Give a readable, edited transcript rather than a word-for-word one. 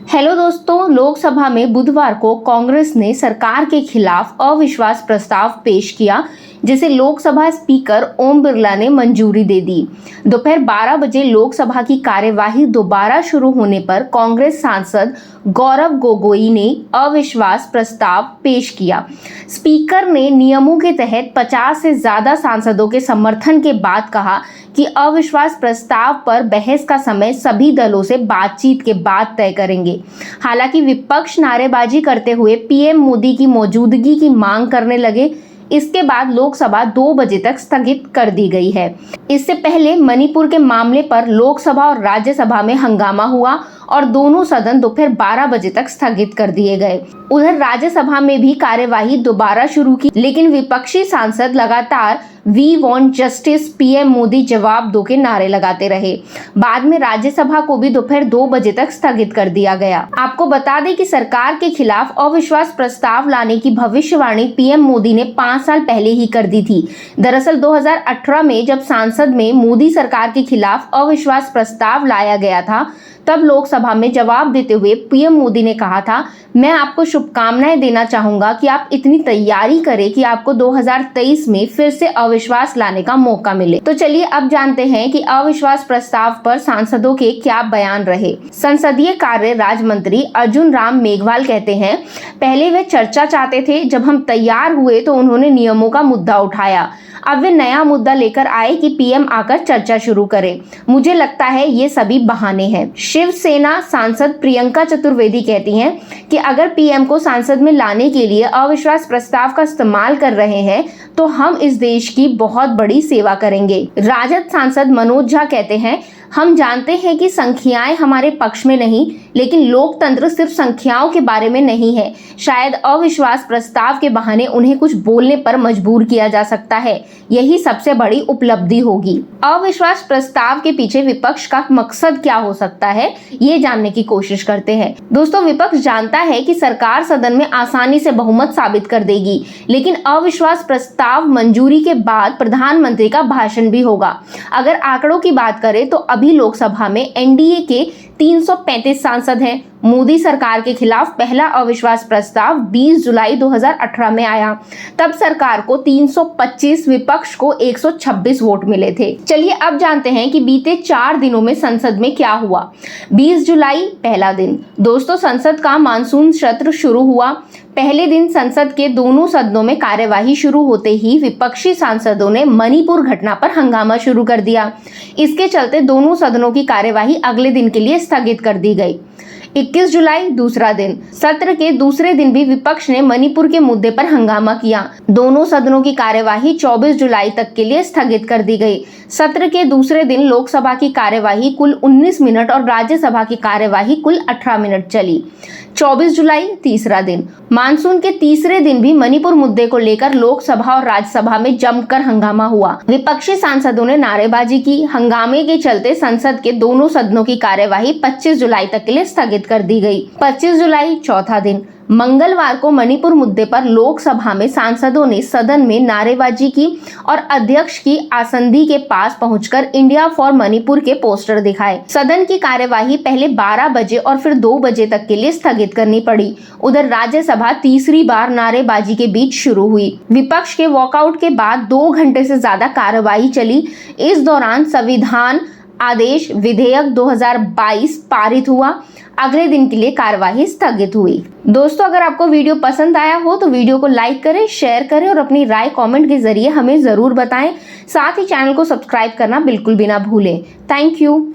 Hello दोस्तों, लोकसभा में बुधवार को कांग्रेस ने सरकार के खिलाफ अविश्वास प्रस्ताव पेश किया, जिसे लोकसभा स्पीकर ओम बिरला ने मंजूरी दे दी। दोपहर 12 बजे लोकसभा की कार्यवाही दोबारा शुरू होने पर कांग्रेस सांसद गौरव गोगोई ने अविश्वास प्रस्ताव पेश किया। स्पीकर ने नियमों के तहत 50 से ज्यादा सांसदों के समर्थन के बाद कहा कि अविश्वास प्रस्ताव पर बहस का समय सभी दलों से बातचीत के बाद तय करेंगे। हालांकि विपक्ष नारेबाजी करते हुए पीएम मोदी की मौजूदगी की मांग करने लगे। इसके बाद लोकसभा 2 बजे तक स्थगित कर दी गई है। इससे पहले मणिपुर के मामले पर लोकसभा और राज्यसभा में हंगामा हुआ और दोनों सदन दोपहर 12 बजे तक स्थगित कर दिए गए। उधर राज्यसभा में भी कार्यवाही दोबारा शुरू की, लेकिन विपक्षी सांसद लगातार we want justice, PM Modi जवाब दो के नारे लगाते रहे। बाद में राज्यसभा को भी दोपहर 2 बजे तक स्थगित कर दिया गया। आपको बता दें कि सरकार के खिलाफ अविश्वास प्रस्ताव लाने की भविष्यवाणी पीएम मोदी ने 5 साल पहले ही कर दी थी। दरअसल 2018 में जब संसद में मोदी सरकार के खिलाफ अविश्वास प्रस्ताव लाया गया था, तब लोकसभा में जवाब देते हुए पीएम मोदी ने कहा था, मैं आपको शुभकामनाएं देना चाहूंगा कि आप इतनी तैयारी करें कि आपको 2023 में फिर से अविश्वास लाने का मौका मिले। तो चलिए अब जानते हैं कि अविश्वास प्रस्ताव पर सांसदों के क्या बयान रहे। संसदीय कार्य राज्य मंत्री अर्जुन राम मेघवाल कहते हैं, पहले वे चर्चा चाहते थे, जब हम तैयार हुए तो उन्होंने नियमों का मुद्दा उठाया। अब वे नया मुद्दा लेकर आए कि पीएम आकर चर्चा शुरू करे। मुझे लगता है ये सभी बहाने हैं। शिवसेना सांसद प्रियंका चतुर्वेदी कहती हैं कि अगर पीएम को संसद में लाने के लिए अविश्वास प्रस्ताव का इस्तेमाल कर रहे हैं तो हम इस देश की बहुत बड़ी सेवा करेंगे। राजद सांसद मनोज झा कहते हैं, हम जानते हैं कि संख्याएं हमारे पक्ष में नहीं, लेकिन लोकतंत्र सिर्फ संख्याओं के बारे में नहीं है। शायद अविश्वास प्रस्ताव के बहाने उन्हें कुछ बोलने पर मजबूर किया जा सकता है। यही सबसे बड़ी उपलब्धि होगी। अविश्वास प्रस्ताव के पीछे विपक्ष का मकसद क्या हो सकता है, ये जानने की कोशिश करते हैं। दोस्तों, विपक्ष जानता है कि सरकार सदन में आसानी से बहुमत साबित कर देगी, लेकिन अविश्वास प्रस्ताव मंजूरी के बाद प्रधानमंत्री का भाषण भी होगा। अगर आंकड़ों की बात करें तो अभी लोकसभा में एनडीए के 335 सांसद हैं। मोदी सरकार के खिलाफ पहला अविश्वास प्रस्ताव 20 जुलाई 2018 में आया। तब सरकार को 325, विपक्ष को 126 वोट मिले थे। चलिए अब जानते हैं कि बीते 4 दिनों में संसद में क्या हुआ। 20 जुलाई पहला दिन। दोस्तों, संसद का मानसून सत्र शुरू हुआ। पहले दिन संसद के दोनों सदनों में कार्यवाही शुरू होते ही विपक्षी सांसदों ने मणिपुर घटना पर हंगामा शुरू कर दिया। इसके चलते दोनों सदनों की कार्यवाही अगले दिन के लिए स्थगित कर दी गई। 21 जुलाई दूसरा दिन। सत्र के दूसरे दिन भी विपक्ष ने मणिपुर के मुद्दे पर हंगामा किया। दोनों सदनों की कार्यवाही 24 जुलाई तक के लिए स्थगित कर दी गई। सत्र के दूसरे दिन लोकसभा की कार्यवाही कुल 19 मिनट और राज्यसभा की कार्यवाही कुल 18 मिनट चली। 24 जुलाई तीसरा दिन। मानसून के तीसरे दिन भी मणिपुर मुद्दे को लेकर लोकसभा और राज्यसभा में जमकर हंगामा हुआ। विपक्षी सांसदों ने नारेबाजी की। हंगामे के चलते संसद के दोनों सदनों की कार्यवाही 25 जुलाई तक के लिए स्थगित कर दी गई। 25 जुलाई चौथा दिन। मंगलवार को मणिपुर मुद्दे पर लोकसभा में सांसदों ने सदन में नारेबाजी की और अध्यक्ष की आसंदी के पास पहुंचकर इंडिया फॉर मणिपुर के पोस्टर दिखाए। सदन की कार्यवाही पहले 12 बजे और फिर 2 बजे तक के लिए स्थगित करनी पड़ी। उधर राज्यसभा तीसरी बार नारेबाजी के बीच शुरू हुई। विपक्ष के वॉकआउट के बाद 2 घंटे से ज्यादा कार्यवाही चली। इस दौरान संविधान आदेश विधेयक 2022 पारित हुआ। अगले दिन के लिए कार्यवाही स्थगित हुई। दोस्तों, अगर आपको वीडियो पसंद आया हो तो वीडियो को लाइक करें, शेयर करें और अपनी राय कमेंट के जरिए हमें जरूर बताएं। साथ ही चैनल को सब्सक्राइब करना बिल्कुल भी ना भूलें। Thank you.